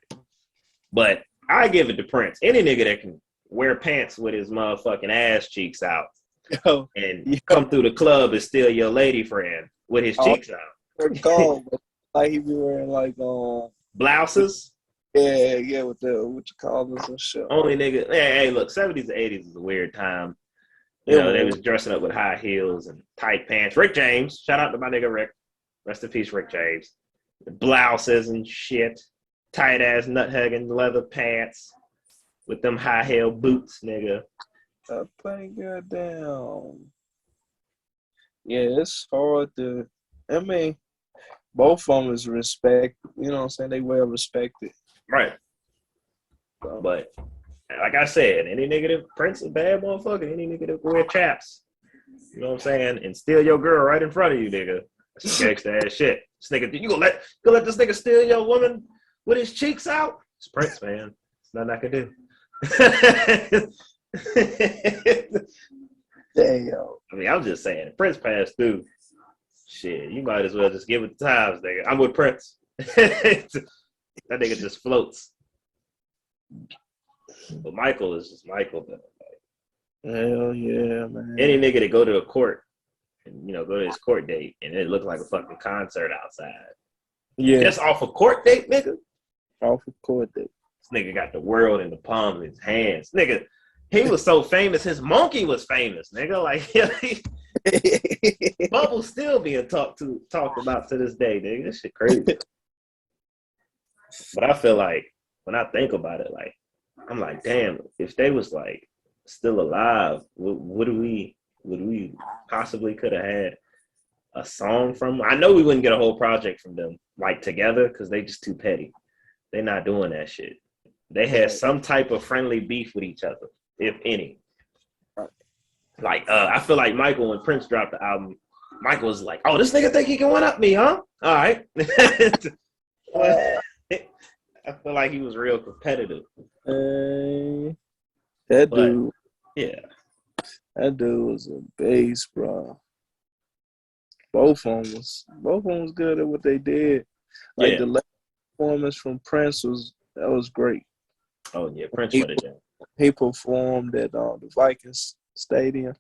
But I give it to Prince. Any nigga that can wear pants with his motherfucking ass cheeks out and come through the club and steal your lady friend with his cheeks out. Called, like he be wearing like Blouses. yeah, with the what you call this and shit. Only nigga. Hey, look, 70s and 80s is a weird time. You know, they was dressing up with high heels and tight pants. Rick James, shout out to my nigga Rick. Rest in peace, Rick James. The blouses and shit. Tight ass nut hugging leather pants with them high heel boots, nigga. Playing good down. Yeah, it's hard to. I mean, both of them is respect. You know what I'm saying? They well respected. Right. But like I said, any nigga that Prince a bad motherfucker, any nigga that wear chaps, you know what I'm saying, and steal your girl right in front of you, nigga. That's some gangsta ass shit. This nigga, you gonna let this nigga steal your woman with his cheeks out? It's Prince, man. It's nothing I can do. Damn. I mean, I'm just saying, Prince passed through. Shit, you might as well just give it the times, nigga. I'm with Prince. That nigga just floats. But Michael is just Michael, though. Hell yeah, man. Any nigga that go to a court and, you know, go to his court date and it look like a fucking concert outside. Yeah. Just off a court date, nigga. Off a court date. This nigga got the world in the palm of his hands. Nigga, he was so famous, his monkey was famous, nigga. Like, Bubble still being talked about to this day, nigga. This shit crazy. But I feel like, when I think about it, like, I'm like, damn, if they was like still alive, would we possibly could have had a song from them? I know we wouldn't get a whole project from them like together because they just too petty. They're not doing that shit. They had some type of friendly beef with each other, if any. Like, I feel like Michael, when Prince dropped the album, Michael was like, oh, this nigga think he can one up me, huh? All right. I feel like he was real competitive. That dude. Yeah. That dude was a beast, bro. Both of them was good at what they did. Like the last performance from Prince was great. Oh yeah, Prince put it down. He performed at the Vikings Stadium.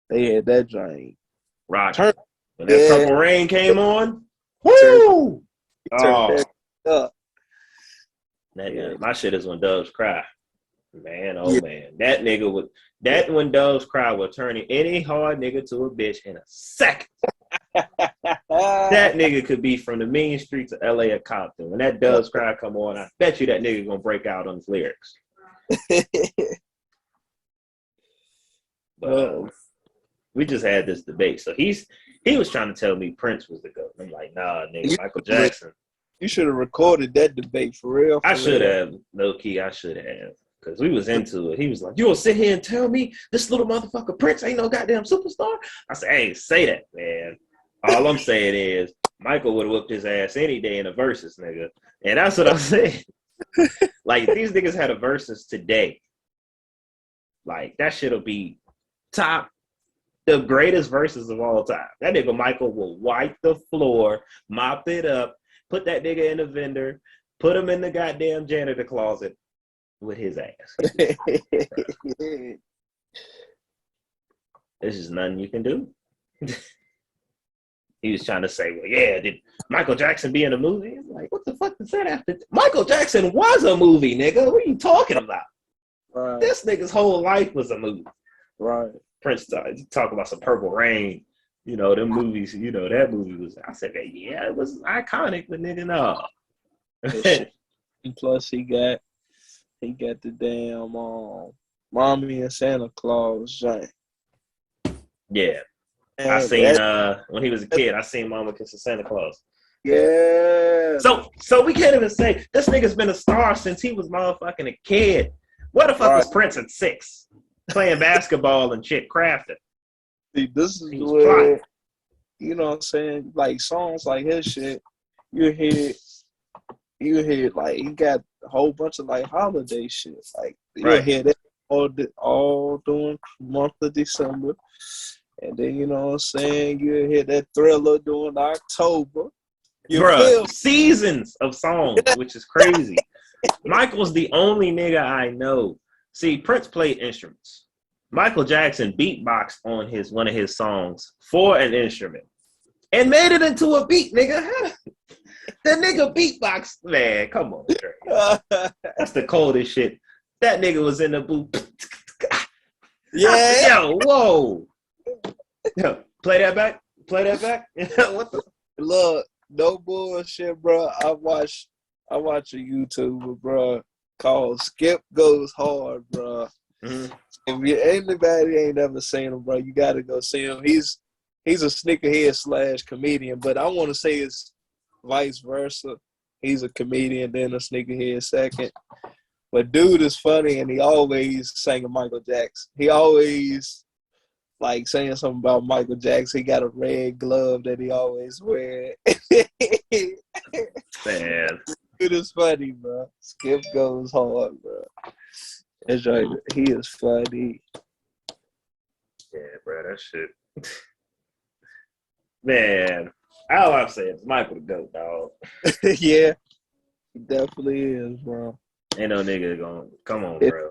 They had that giant. Rock. When that Purple Rain came on, woo! That up. My shit is When Doves Cry. Man, oh man. That nigga would, that When Doves Cry would turn any hard nigga to a bitch in a second. That nigga could be from the mean streets of LA or Compton. When that Doves Cry come on, I bet you that nigga gonna break out on his lyrics. But we just had this debate. So he was trying to tell me Prince was the GOAT. I'm like, nah, nigga, Michael Jackson. You should have recorded that debate for real. I should have, low key, I should have. Because we was into it. He was like, you gonna sit here and tell me this little motherfucker Prince ain't no goddamn superstar? I said, hey, say that, man. All I'm saying is Michael would have whooped his ass any day in a versus, nigga. And that's what I'm saying. Like, these niggas had a versus today. Like, that shit'll be top, the greatest verses of all time. That nigga Michael will wipe the floor, mop it up, put that nigga in the vendor, put him in the goddamn janitor closet with his ass. There's just nothing you can do. He was trying to say, well, yeah, did Michael Jackson be in a movie? I'm like, what the fuck does that have to do? Michael Jackson was a movie, nigga. What are you talking about? Right. This nigga's whole life was a movie. Right. Prince talk about some Purple Rain. You know, them movies, you know, that movie was, I said, yeah, it was iconic, but nigga, no. And plus, he got the damn Mommy and Santa Claus joint. Yeah. And I seen when he was a kid, I seen Mama Kissing Santa Claus. Yeah. So we can't even say this nigga's been a star since he was motherfucking a kid. What the fuck was Prince at 6? Playing basketball and shit, crafting. See, this is where, you know what I'm saying, like songs like his shit, you hear like he got a whole bunch of like holiday shit. Like you hear that all during the month of December. And then, you know what I'm saying, you hear that Thriller during October. Bruh, seasons of songs, which is crazy. Michael's the only nigga I know. See, Prince played instruments. Michael Jackson beatboxed on one of his songs for an instrument and made it into a beat, nigga. The nigga beatboxed, man. Come on, that's the coldest shit. That nigga was in the booth. Yeah. Yo, whoa. Yo, play that back. What the? Look, no bullshit, bro. I watch a YouTuber, bro, called Skip Goes Hard, bro. Mm-hmm. If anybody ain't ever seen him, bro, you gotta go see him. He's a sneakerhead / comedian, but I want to say it's vice versa. He's a comedian, then a sneakerhead second. But dude is funny, and he always sang a Michael Jackson. He always like saying something about Michael Jackson. He got a red glove that he always wear. Man. It is funny, bro. Skip Goes Hard, bro. That's right. He is funny. Yeah, bro, that shit. Man, all I'm saying is Michael the GOAT, dog. Yeah, he definitely is, bro. Ain't no nigga gonna come on, bro.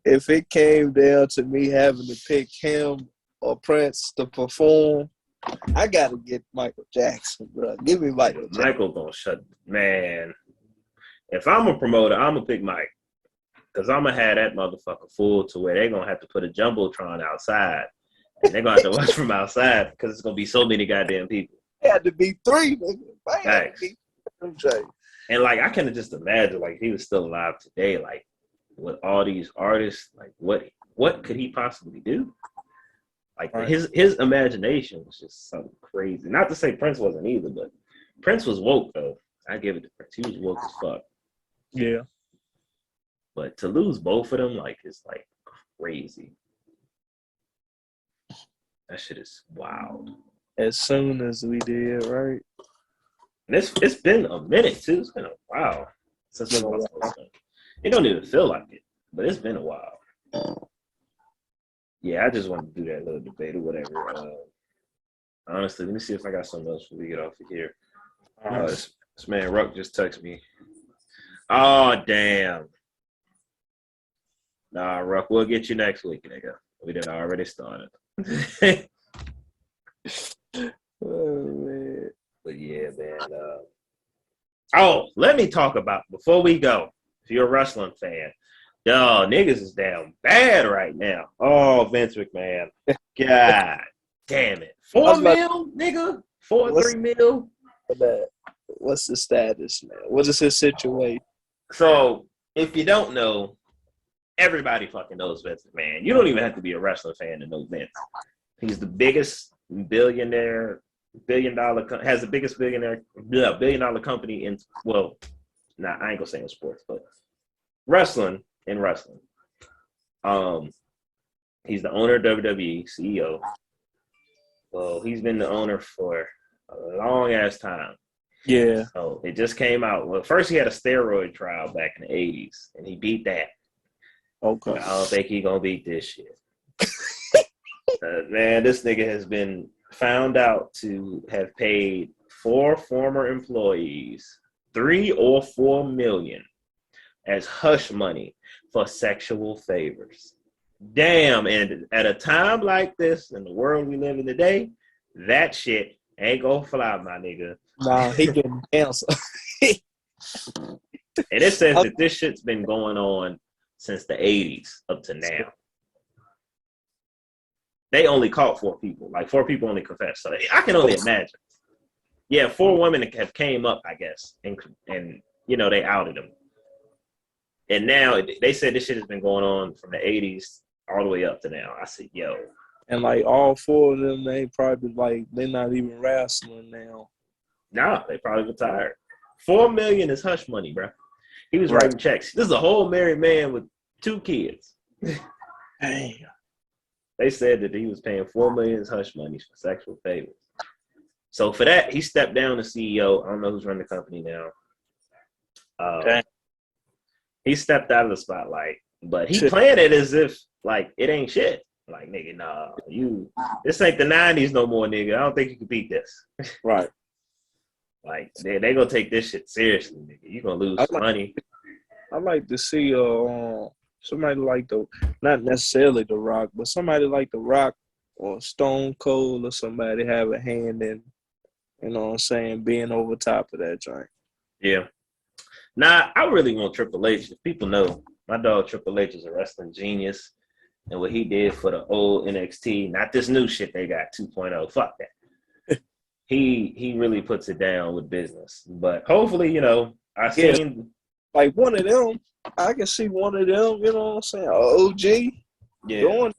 If it came down to me having to pick him or Prince to perform, I gotta get Michael Jackson, bro. Give me Michael Jackson. Michael gonna shut, man. If I'm a promoter, I'm gonna pick Mike. Because I'm gonna have that motherfucker full to where they're gonna have to put a Jumbotron outside. And they're gonna have to watch from outside because it's gonna be so many goddamn people. It had to be 3, nigga. Thanks. And like I can just imagine, like, if he was still alive today, like with all these artists, like what could he possibly do? Like his imagination was just something crazy. Not to say Prince wasn't either, but Prince was woke though. I give it to Prince. He was woke as fuck. Yeah. But to lose both of them, like, it's like crazy. That shit is wild. As soon as we did, right? And it's been a minute too. It's been a while since we lost those things. It don't even feel like it, but it's been a while. Yeah, I just wanted to do that little debate or whatever. Honestly, let me see if I got something else before we get off of here. This man Ruck just texted me. Oh, damn. Nah, Ruck, we'll get you next week, nigga. We done already started. Oh, man. But yeah, man. Let me talk about, before we go, if you're a wrestling fan, yo, niggas is down bad right now. Oh, Vince McMahon. God damn it. 4 mil, nigga? 3 mil? What's the status, man? What is his situation? So, if you don't know, everybody fucking knows Vince McMahon. You don't even have to be a wrestling fan to know Vince. He's the biggest billion dollar billion-dollar company in, well, I ain't gonna say in sports, but wrestling. He's the owner of WWE, CEO. Well, he's been the owner for a long ass time. Yeah. So it just came out. Well, first he had a steroid trial back in the 80s, and he beat that. Okay. I don't think he's gonna beat this shit. Man, this nigga has been found out to have paid 4 former employees $3 or $4 million as hush money for sexual favors. Damn, and at a time like this in the world we live in today, that shit ain't gonna fly, my nigga. Nah, he getting canceled. And it says that this shit's been going on since the 80s up to now. They only caught 4 people. Like 4 people only confessed. So I can only imagine. Yeah, 4 women have came up, I guess, and you know, they outed them. And now they said this shit has been going on from the 80s all the way up to now. I said, yo. And like all 4 of them, they probably like they're not even wrestling now. Nah, they probably retired. $4 million is hush money, bro. He was writing checks. This is a whole married man with 2 kids. Damn. They said that he was paying $4 million as hush money for sexual favors. So for that, he stepped down as CEO. I don't know who's running the company now. Okay. He stepped out of the spotlight, but he playing it as if like it ain't shit. Like, nigga, nah, this ain't the 90s no more, nigga. I don't think you can beat this. Right. Like they gonna take this shit seriously, nigga. You gonna lose money. I like to see somebody like not necessarily The Rock, but somebody like The Rock or Stone Cold or somebody have a hand in, you know what I'm saying, being over top of that joint. Yeah. Nah, I really want Triple H. If people know, my dog Triple H is a wrestling genius. And what he did for the old NXT, not this new shit they got 2.0. Fuck that. He really puts it down with business. But hopefully, you know, I seen like one of them. I can see one of them, you know what I'm saying, OG. Yeah. Doing.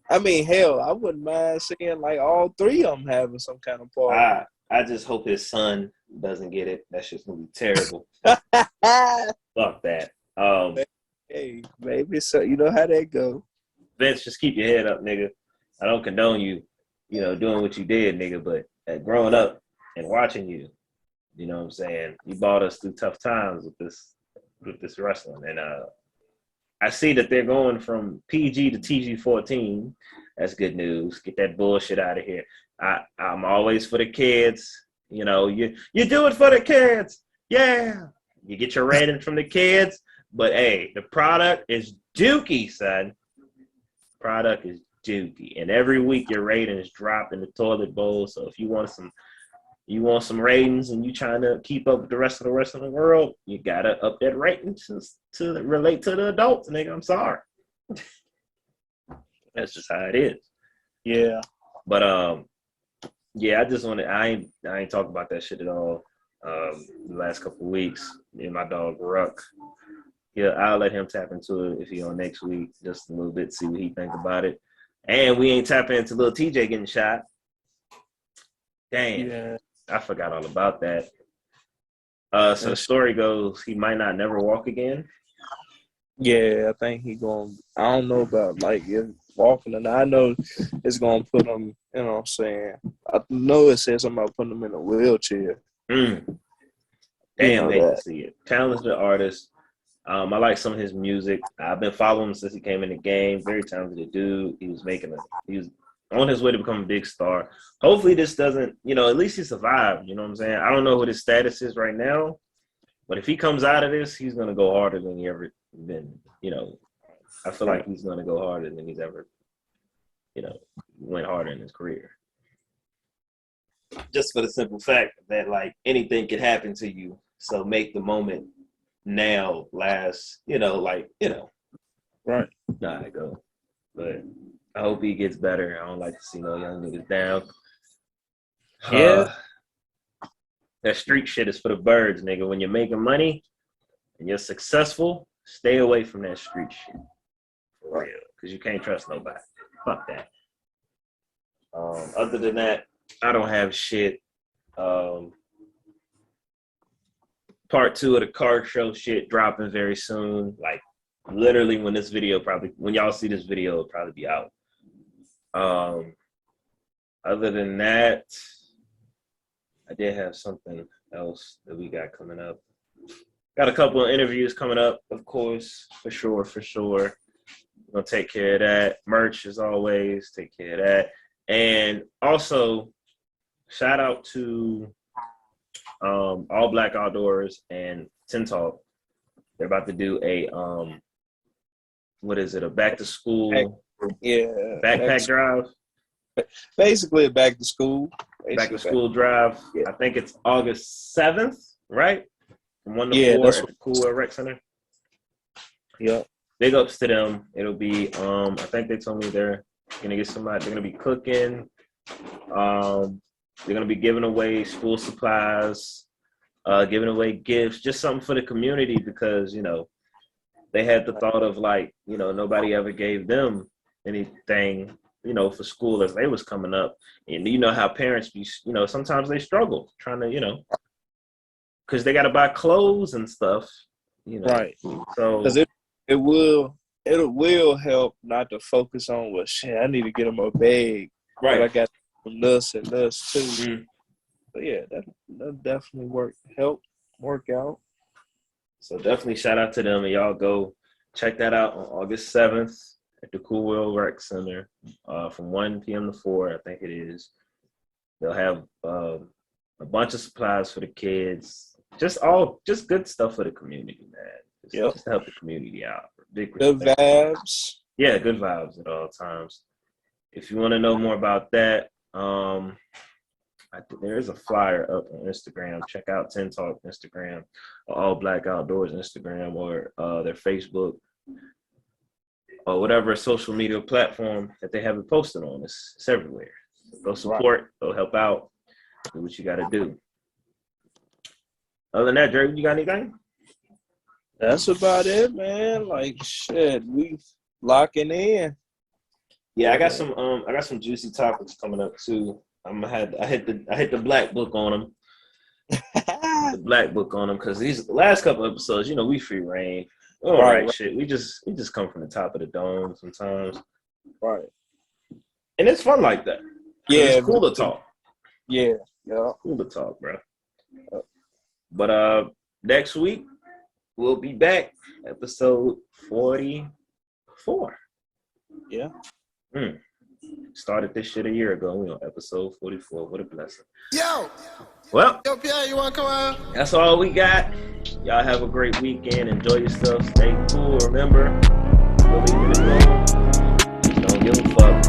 I mean, hell, I wouldn't mind seeing like all 3 of them having some kind of party. I just hope his son doesn't get it. That shit's gonna be terrible. Fuck that. Hey, maybe so. You know how that go. Vince, just keep your head up, nigga. I don't condone you, you know, doing what you did, nigga. But growing up and watching you, you know what I'm saying, you brought us through tough times with this wrestling. And I see that they're going from PG to TG-14. That's good news. Get that bullshit out of here. I'm always for the kids. You know, you do it for the kids. Yeah. You get your rating from the kids. But, hey, the product is dookie, son. Product is dookie. And every week your ratings drop in the toilet bowl. So if you want some ratings and you trying to keep up with the rest of the world, you got to up that rating to relate to the adults, nigga. I'm sorry. That's just how it is. Yeah. But yeah, I ain't talking about that shit at all. The last couple of weeks, me and my dog Ruck. Yeah, I'll let him tap into it if he on next week, just a little bit, see what he think about it. And we ain't tapping into little TJ getting shot. Damn, yeah. I forgot all about that. So the story goes, he might not never walk again. Yeah, I think he going. I don't know about like walking, and I know it's gonna put him. You know what I'm saying? I know it says something about putting him in a wheelchair. Damn, hate to see it. Talented artist. I like some of his music. I've been following him since he came in the game. Very talented dude. He was on his way to become a big star. Hopefully this doesn't, you know, at least he survived. You know what I'm saying? I don't know what his status is right now, but if he comes out of this, he's going to go harder than he ever been. You know, I feel like he's going to go harder than he's ever, you know, went harder in his career. Just for the simple fact that, like, anything could happen to you. So make the moment now last, you know, like, you know. Right. Nah, I go. But I hope he gets better. I don't like to see no young niggas down. Yeah. That street shit is for the birds, nigga. When you're making money and you're successful, stay away from that street shit. For real. Because you can't trust nobody. Fuck that. Other than that, I don't have shit. Part 2 of the car show shit dropping very soon. Like, literally when y'all see this video, it'll probably be out. Other than that, I did have something else that we got coming up. Got a couple of interviews coming up, of course, for sure. We're going to take care of that. Merch, as always, take care of that. And also, shout out to All Black Outdoors and Tin Talk. They're about to do a what is it? A back to school backpack drive. Basically, a back to school. Back to school drive. Yeah. I think it's August 7th, right? From 1 to 4 that's at the Cool Rec Center. Yeah. Big ups to them. It'll be I think they told me they're gonna get somebody, they're gonna be cooking. They're gonna be giving away school supplies, giving away gifts, just something for the community because, you know, they had the thought of like, you know, nobody ever gave them anything, you know, for school as they was coming up. And you know how parents be, you know, sometimes they struggle trying to, you know, because they got to buy clothes and stuff, you know. Right. So because it will help not to focus on, well, shit, I need to get them a bag. right. But I got nuts and nuts too. Mm-hmm. But yeah, that definitely work out. So definitely shout out to them, and y'all go check that out on August 7th at the Cool World Rec Center from 1 p.m. to 4, I think it is. They'll have a bunch of supplies for the kids, just good stuff for the community, man. Just to help the community out. Good vibes. Yeah, good vibes at all times. If you want to know more about that, I think there is a flyer up on Instagram. Check out Tin Talk Instagram, or All Black Outdoors Instagram, or their Facebook, or whatever social media platform that they have it posted on. It's everywhere. Go support, go help out, do what you got to do. Other than that, Drake, you got anything? That's about it, man. Like shit, we locking in. Yeah, I got some juicy topics coming up too. I hit the black book on them. The black book on them because these last couple episodes, you know, we free reign. We don't write shit. We just come from the top of the dome sometimes. Right. And it's fun like that. Yeah, it's cool to talk. Yeah. Cool to talk, bro. But next week we'll be back, episode 44. Yeah. Started this shit a year ago. We on episode 44. What a blessing. Yo! Well, Yo, Pierre, you want to come out? that's all we got. Y'all have a great weekend. Enjoy yourself. Stay cool. Remember, believe in it. Don't give a fuck.